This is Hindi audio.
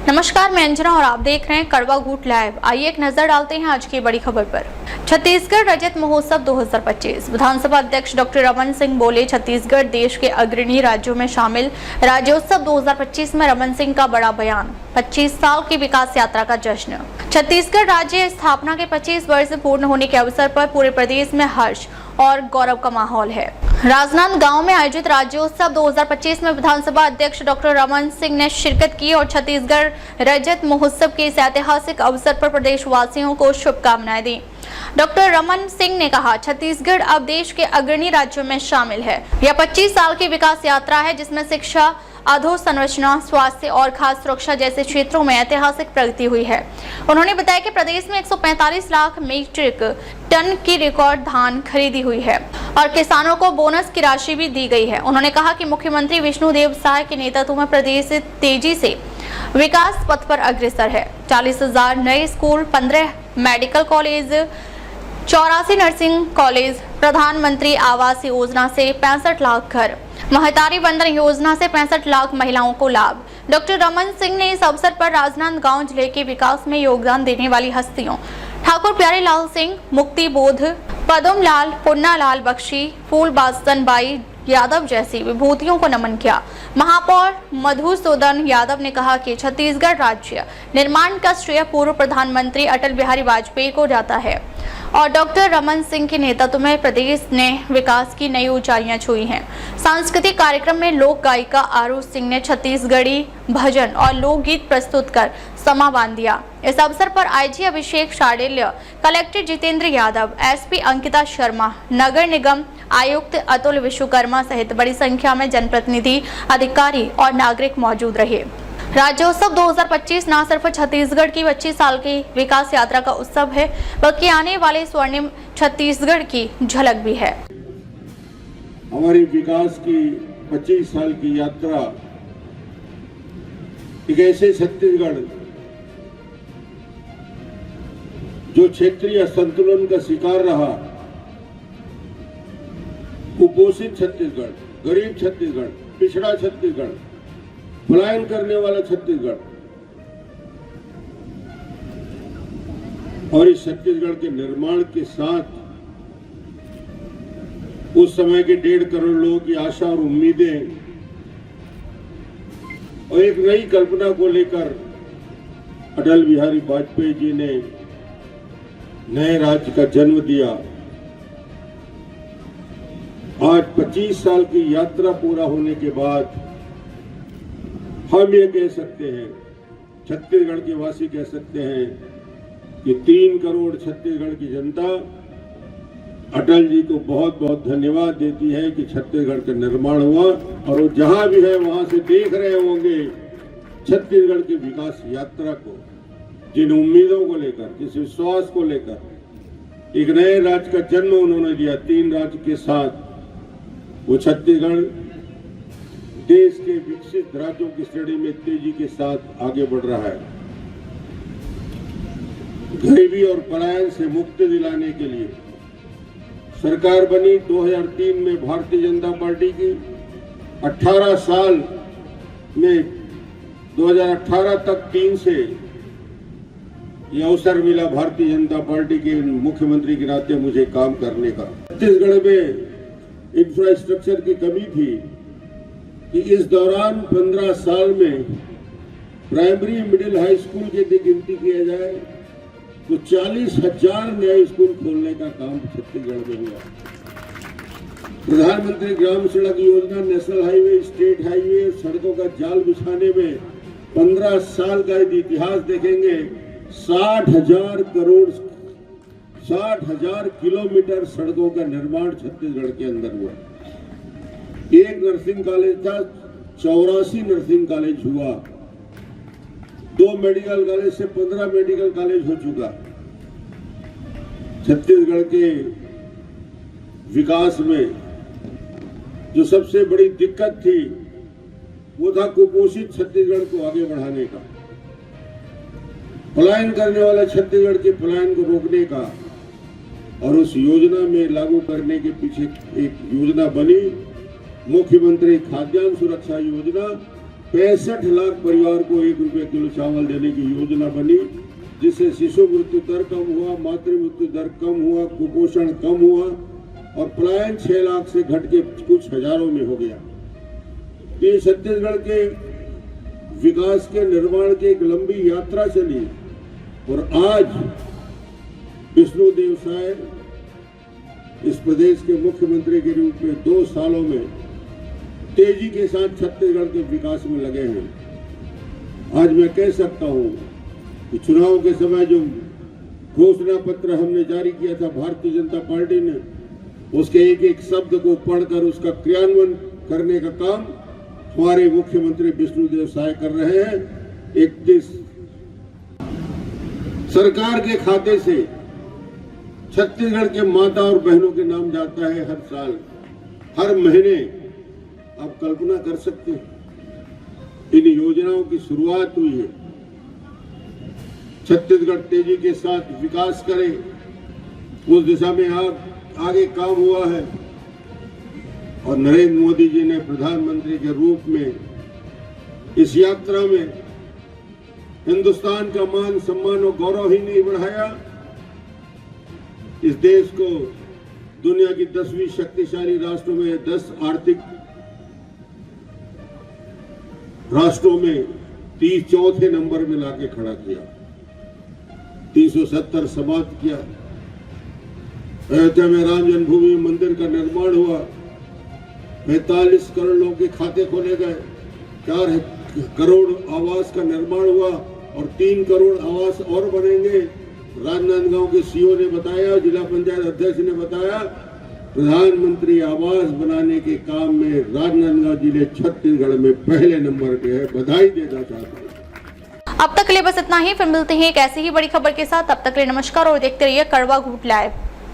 नमस्कार, मैं अंजना और आप देख रहे हैं कड़वा घूट लाइव। आइए एक नजर डालते हैं आज की बड़ी खबर पर। छत्तीसगढ़ रजत महोत्सव 2025। विधानसभा अध्यक्ष डॉक्टर रमन सिंह बोले, छत्तीसगढ़ देश के अग्रणी राज्यों में शामिल। राज्योत्सव 2025 में रमन सिंह का बड़ा बयान। 25 साल की विकास यात्रा का जश्न। छत्तीसगढ़ राज्य स्थापना के 25 वर्ष पूर्ण होने के अवसर पर पूरे प्रदेश में हर्ष और गौरव का माहौल है। राजनांदगांव में आयोजित राज्योत्सव 2025 में विधानसभा अध्यक्ष डॉक्टर रमन सिंह ने शिरकत की और छत्तीसगढ़ रजत महोत्सव के इस ऐतिहासिक अवसर पर प्रदेशवासियों को शुभकामनाएं दी। डॉक्टर रमन सिंह ने कहा, छत्तीसगढ़ अब देश के अग्रणी राज्यों में शामिल है। यह 25 साल की विकास यात्रा है जिसमें शिक्षा, अधोसंरचना, स्वास्थ्य और खाद्य सुरक्षा जैसे क्षेत्रों में ऐतिहासिक प्रगति हुई है। उन्होंने बताया कि प्रदेश में 145 लाख मीट्रिक टन की रिकॉर्ड धान खरीदी हुई है और किसानों को बोनस की राशि भी दी गई है। उन्होंने कहा कि मुख्यमंत्री विष्णुदेव साय के नेतृत्व में प्रदेश तेजी से विकास पथ पर अग्रसर है। 40,000 नए school, 15 medical college, 84 nursing college, प्रधानमंत्री आवास योजना से 65 लाख घर, महतारी वंदन योजना से 65 लाख महिलाओं को लाभ। डॉक्टर रमन सिंह ने इस अवसर पर राजनांदगांव जिले के विकास में योगदान देने वाली हस्तियों ठाकुर प्यारेलाल सिंह, मुक्ति बोध, पदम लाल, पुन्नालाल बख्शी, फूलबासन बाई यादव जैसी विभूतियों को नमन किया। महापौर मधुसूदन यादव ने कहा कि छत्तीसगढ़ राज्य निर्माण का श्रेय पूर्व प्रधानमंत्री अटल बिहारी वाजपेयी को जाता है और डॉक्टर रमन सिंह के नेतृत्व में प्रदेश ने विकास की नई ऊंचाइयां छुई हैं। सांस्कृतिक कार्यक्रम में लोक गायिका आरू सिंह ने छत्तीसगढ़ी भजन और लोकगीत प्रस्तुत कर समा बांध दिया। इस अवसर पर आईजी अभिषेक शाडेल्य, कलेक्टर जितेंद्र यादव, एसपी अंकिता शर्मा, नगर निगम आयुक्त अतुल विश्वकर्मा सहित बड़ी संख्या में जनप्रतिनिधि, अधिकारी और नागरिक मौजूद रहे। राज्योत्सव 2025 न सिर्फ छत्तीसगढ़ की 25 साल की विकास यात्रा का उत्सव है, बल्कि आने वाले स्वर्णिम छत्तीसगढ़ की झलक भी है। हमारी विकास की 25 साल की यात्रा एक ऐसे छत्तीसगढ़ जो क्षेत्रीय असंतुलन का शिकार रहा, कुपोषित छत्तीसगढ़, गरीब छत्तीसगढ़, पिछड़ा छत्तीसगढ़, पलायन करने वाला छत्तीसगढ़, और इस छत्तीसगढ़ के निर्माण के साथ उस समय के 1.5 करोड़ लोगों की आशा और उम्मीदें और एक नई कल्पना को लेकर अटल बिहारी वाजपेयी जी ने नए राज्य का जन्म दिया। आज 25 साल की यात्रा पूरा होने के बाद हम ये कह सकते हैं, छत्तीसगढ़ के वासी कह सकते हैं कि 3 करोड़ छत्तीसगढ़ की जनता अटल जी को बहुत बहुत धन्यवाद देती है कि छत्तीसगढ़ का निर्माण हुआ और वो जहां भी है वहां से देख रहे होंगे छत्तीसगढ़ की विकास यात्रा को, जिन उम्मीदों को लेकर, जिस विश्वास को लेकर एक नए राज्य का जन्म उन्होंने दिया। 3 राज्य के साथ वो छत्तीसगढ़ देश के विकसित राज्यों की श्रेणी में तेजी के साथ आगे बढ़ रहा है। गरीबी और पलायन से मुक्ति दिलाने के लिए सरकार बनी 2003 में भारतीय जनता पार्टी की। 18 साल में 2018 तक 3 से ये अवसर मिला भारतीय जनता पार्टी के मुख्यमंत्री के नाते मुझे काम करने का। छत्तीसगढ़ में इंफ्रास्ट्रक्चर की कमी थी कि इस दौरान 15 साल में प्राइमरी, मिडिल, हाई स्कूल की यदि गिनती किया जाए तो 40,000 नए स्कूल खोलने का काम छत्तीसगढ़ में हुआ। प्रधानमंत्री ग्राम सड़क योजना, नेशनल हाईवे, स्टेट हाईवे, सड़कों का जाल बिछाने में 15 साल का यदि इतिहास देखेंगे, 60,000 करोड़, 60,000 किलोमीटर सड़कों का निर्माण छत्तीसगढ़ के अंदर हुआ। एक नर्सिंग कॉलेज था, 84 नर्सिंग कॉलेज हुआ। 2 मेडिकल कॉलेज से 15 मेडिकल कॉलेज हो चुका। छत्तीसगढ़ के विकास में जो सबसे बड़ी दिक्कत थी वो था कुपोषित छत्तीसगढ़ को आगे बढ़ाने का, पलायन करने वाला छत्तीसगढ़ के पलायन को रोकने का, और उस योजना में लागू करने के पीछे एक योजना बनी मुख्यमंत्री खाद्यान्न सुरक्षा योजना, 65 लाख परिवार को 1 रुपये किलो चावल देने की योजना बनी, जिससे शिशु मृत्यु दर कम हुआ, मातृ मृत्यु दर कम हुआ, कुपोषण कम हुआ और पलायन 6 लाख से घट के कुछ हजारों में हो गया। ये छत्तीसगढ़ के विकास के निर्माण की एक लंबी यात्रा चली और आज विष्णुदेव साय इस प्रदेश के मुख्यमंत्री के रूप में 2 सालों में तेजी के साथ छत्तीसगढ़ के विकास में लगे हैं। आज मैं कह सकता हूं कि चुनाव के समय जो घोषणा पत्र हमने जारी किया था भारतीय जनता पार्टी ने, उसके एक एक शब्द को पढ़कर उसका क्रियान्वयन करने का काम हमारे मुख्यमंत्री विष्णुदेव साय कर रहे हैं। 31 सरकार के खाते से छत्तीसगढ़ के माता और बहनों के नाम जाता है हर साल, हर महीने। आप कल्पना कर सकते हैं इन योजनाओं की शुरुआत हुई है। छत्तीसगढ़ तेजी के साथ विकास करे, उस दिशा में आगे काम हुआ है और नरेंद्र मोदी जी ने प्रधानमंत्री के रूप में इस यात्रा में हिंदुस्तान का मान सम्मान और गौरव ही नहीं बढ़ाया, इस देश को दुनिया की 10वीं शक्तिशाली राष्ट्रों में 10 आर्थिक राष्ट्रों में 34 नंबर में लाके खड़ा किया, 370 समाप्त किया। अयोध्या में राम जन्मभूमि मंदिर का निर्माण हुआ, 45 करोड़ लोगों के खाते खोले गए, 4 करोड़ आवास का निर्माण हुआ और 3 करोड़ आवास और बनेंगे। राजनांदगांव के सीओ ने बताया, जिला पंचायत अध्यक्ष ने बताया, प्रधानमंत्री आवास बनाने के काम में राजनांदगांव जिले छत्तीसगढ़ में पहले नंबर पे है। बधाई देना चाहता हूँ। अब तक के लिए बस इतना ही, फिर मिलते हैं एक ऐसी ही बड़ी खबर के साथ। तब तक के लिए नमस्कार और देखते रहिए कड़वा घूट लाइव।